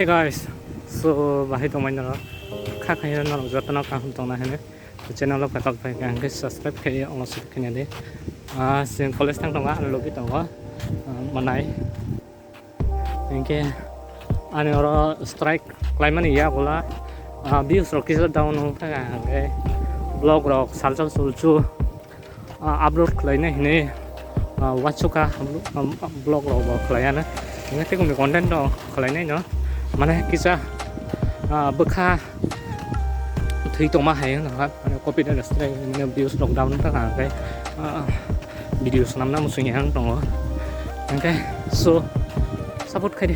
Hey guys, so bahai tomai nara kha khai nara jotna ka hum tona hene channel of katal pai kan subscribe khai ong sip khine de sin college tang tonga logi tonga manai engke ani ora strike climate ya gola views ro kisa down no tha ke blog ro salchal sulchu upload khlaina hine wachuka blog ro ba khlaiana ngate ko content ro khlaina no mana kisah bekah thủy tông mà hayนะครับ copy dan strike ini views lockdown tất cả cái video năm năm một số nhà trong đó okay so support khai đi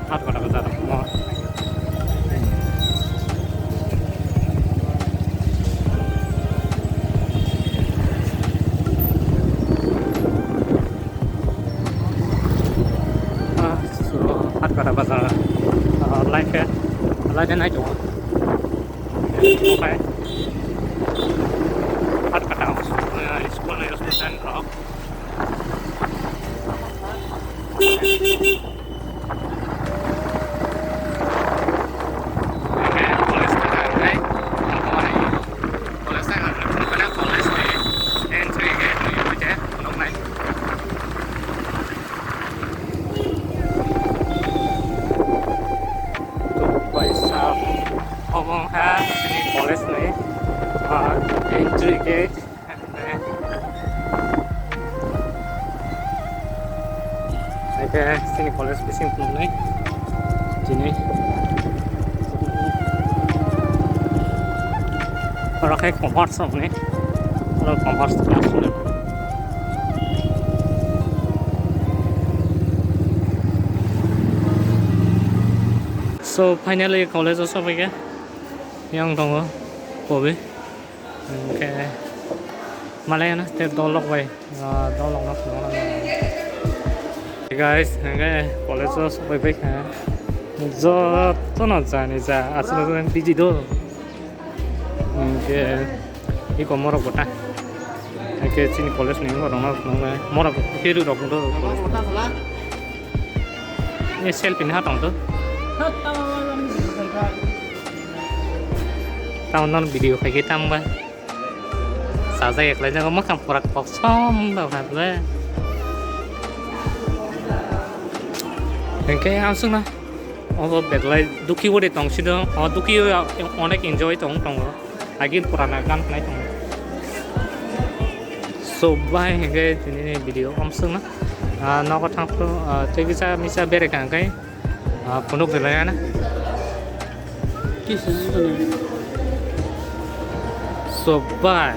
hát vào đó ra Kata bahasa live naik juga. Okay. Hat kata sekolah yang student rock. Ngomong sini college nih entry gate saya sini college bising pun nih sini kalau kayak commerce nih kalau commerce class nih so finally college also ya yang tunggu kobe oke malay na step dolok way dolok na semua guys oke college so baik ha zo to na jani ja asal tu biji do oke iko morok kota oke sini college ni morok hiru rok do ini selfie ni hatang tu tahun video kayak kita mbak saya kalian jangan makan porak posom mbak lah kayak langsung lah oh bedlay duki udah tong sih dong oh duki yang onek enjoy tong lagi purana kan naik tong so bye kayak ini video langsung lah nak tang tuh jadi bisa berekan kayak penuh belayana kisah itu so bye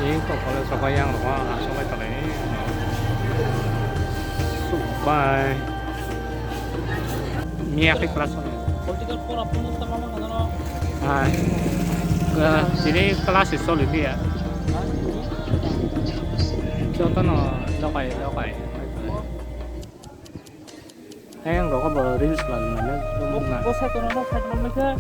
ini kok kalau sampai yang lupa sampai tadi so bye miak kelas ke sini kelas itu lebih ya contoh no lokai yang đó có bờ reels là nó